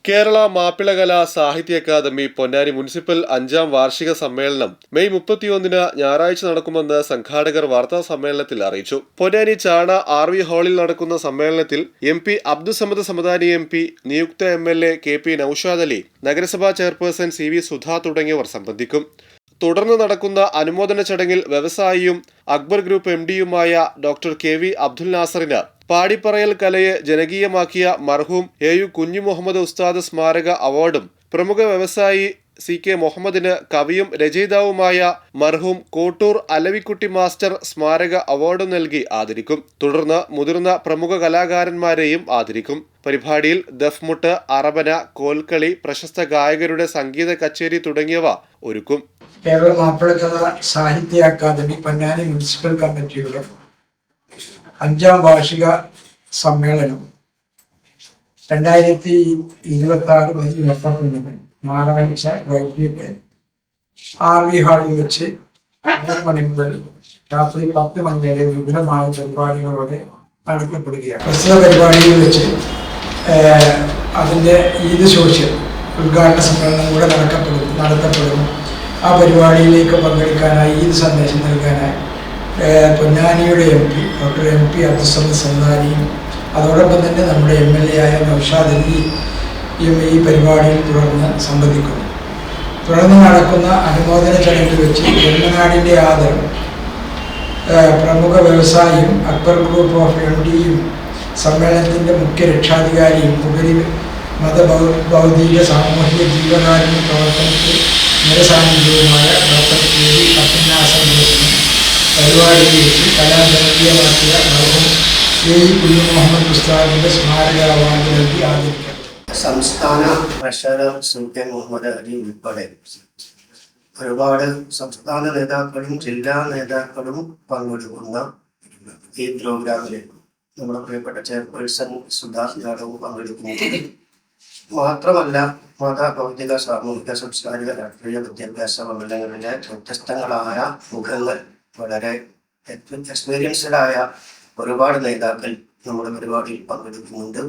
കേരള മാപ്പിളകലാ സാഹിത്യ academy Ponnani municipal 5ാം വാർഷിക സമ്മേളനം മെയ് 31 ഞായറാഴ്ച നടക്കുമെന്ന് സംഘാടകർ വാർത്താ സമ്മേളനത്തിൽ അറിയിച്ചു. പൊന്നാനി ചാണ RV ഹാളിൽ നടക്കുന്ന സമ്മേളനത്തിൽ MP അബ്ദുസമദ് സമദാനി MP, നിയുക്ത MLA KP നൌഷാദ് അലി, നഗരസഭാ ചെയർപേഴ്സൺ CV സുധ തുടങ്ങിയവർ സംബന്ധിക്കും. തുടർന്ന് നടക്കുന്ന അനുമോദന ചടങ്ങിൽ വ്യവസായിയും അക്ബർ ഗ്രൂപ്പ് MD-യുമായ ഡോക്ടർ KV അബ്ദുൽ നാസറിന് പാടിപ്പറയൽ കലയെ ജനകീയമാക്കിയ മർഹൂം AU കുഞ്ഞു മുഹമ്മദ് ഉസ്താദ് സ്മാരക അവാർഡും, പ്രമുഖ വ്യവസായി CK മുഹമ്മദിന് കവിയും രചയിതാവുമായ മർഹൂം കോട്ടൂർ അലവിക്കുട്ടി മാസ്റ്റർ സ്മാരക അവാർഡും നൽകി ആദരിക്കും. തുടർന്ന് മുതിർന്ന പ്രമുഖ കലാകാരന്മാരെയും ആദരിക്കും. പരിപാടിയിൽ ദഫ്മുട്ട്, അറബന, കോൽക്കളി, പ്രശസ്ത ഗായകരുടെ സംഗീത കച്ചേരി തുടങ്ങിയവ ഒരുക്കും. കേരള മാപ്പിളകലാ സാഹിത്യ അക്കാദമി പൊന്നാനി മുനിസിപ്പൽ കമ്മിറ്റിയുടെ 5ാം വാർഷിക സമ്മേളനം 2026 മെയ് 29 ഞായറാഴ്ച വൈകിട്ട് RV ഹാളിൽ വെച്ച് 6 മണി മുതൽ രാത്രി 10 മണി വരെ വിപുലമായ പരിപാടികളോടെ നടത്തപ്പെടുകയാണ്. പ്രസ്തുത പരിപാടിയിൽ വെച്ച് അതിൻ്റെ ഈദ് സോഷ്യൽ ഉദ്ഘാടന സമ്മേളനം കൂടെ നടത്തപ്പെടുന്നു. ആ പരിപാടിയിലേക്ക് പങ്കെടുക്കാനായി ഈദ് സന്ദേശം നൽകാനായി പൊന്നാനിയുടെ MP ഡോക്ടർ MP അബ്ദുസമദ് സമദാനിയും അതോടൊപ്പം തന്നെ നമ്മുടെ MLA ആയ നൌഷാദ് അലിയും ഈ പരിപാടിയിൽ തുടർന്ന് സംബന്ധിക്കുന്നു. തുടർന്ന് നടക്കുന്ന അനുമോദന ചടങ്ങിൽ വെച്ച് ജന്മനാടിൻ്റെ ആദരം പ്രമുഖ വ്യവസായിയും അക്ബർ ഗ്രൂപ്പ് ഓഫ് MD-യും സമ്മേളനത്തിൻ്റെ മുഖ്യ രക്ഷാധികാരിയും ഉപരി മതഭൗതിക സാമൂഹിക ജീവകാരുണ്യ പ്രവർത്തനത്തിൽ നിരസാന്നിധ്യവുമായ ഡോക്ടർ KV അബ്ദുൽ നാസറിന് പരിപാടിയിൽ വെച്ച് കലാജനകീയമാക്കിയ മർഹൂം AU കുഞ്ഞു മുഹമ്മദ് ഉസ്താദിന്റെ സ്മാരക അവാർഡ് നൽകി ആദരിക്കും. സംസ്ഥാന ട്രഷറർ CK മുഹമ്മദ് അലി ഉൾപ്പെടെ ഒരുപാട് സംസ്ഥാന നേതാക്കളും ജില്ലാ നേതാക്കളും പങ്കെടുക്കുന്ന ഈ പ്രോഗ്രാമിൽ നമ്മുടെ പ്രിയപ്പെട്ട ചെയർപേഴ്സൺ സുധാ യാദവ് പങ്കെടുക്കുന്നു. മാത്രമല്ല മത, ഭൗതിക, സാമൂഹിക, സാംസ്കാരിക, രാഷ്ട്രീയ, വിദ്യാഭ്യാസ മണ്ഡലങ്ങളിലെ വ്യത്യസ്തങ്ങളായ മുഖങ്ങൾ, വളരെ എക്സ്പീരിയൻസ്ഡായ ഒരുപാട് നേതാക്കൾ നമ്മുടെ പരിപാടിയിൽ പങ്കെടുക്കുന്നുണ്ട്.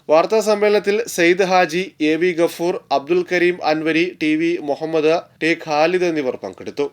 വാർത്താ സമ്മേളനത്തിൽ Syed Haji, AV Gafoor, Abdul Kareem Anwari, TV Muhammad, T Khalid എന്നിവർ പങ്കെടുത്തു.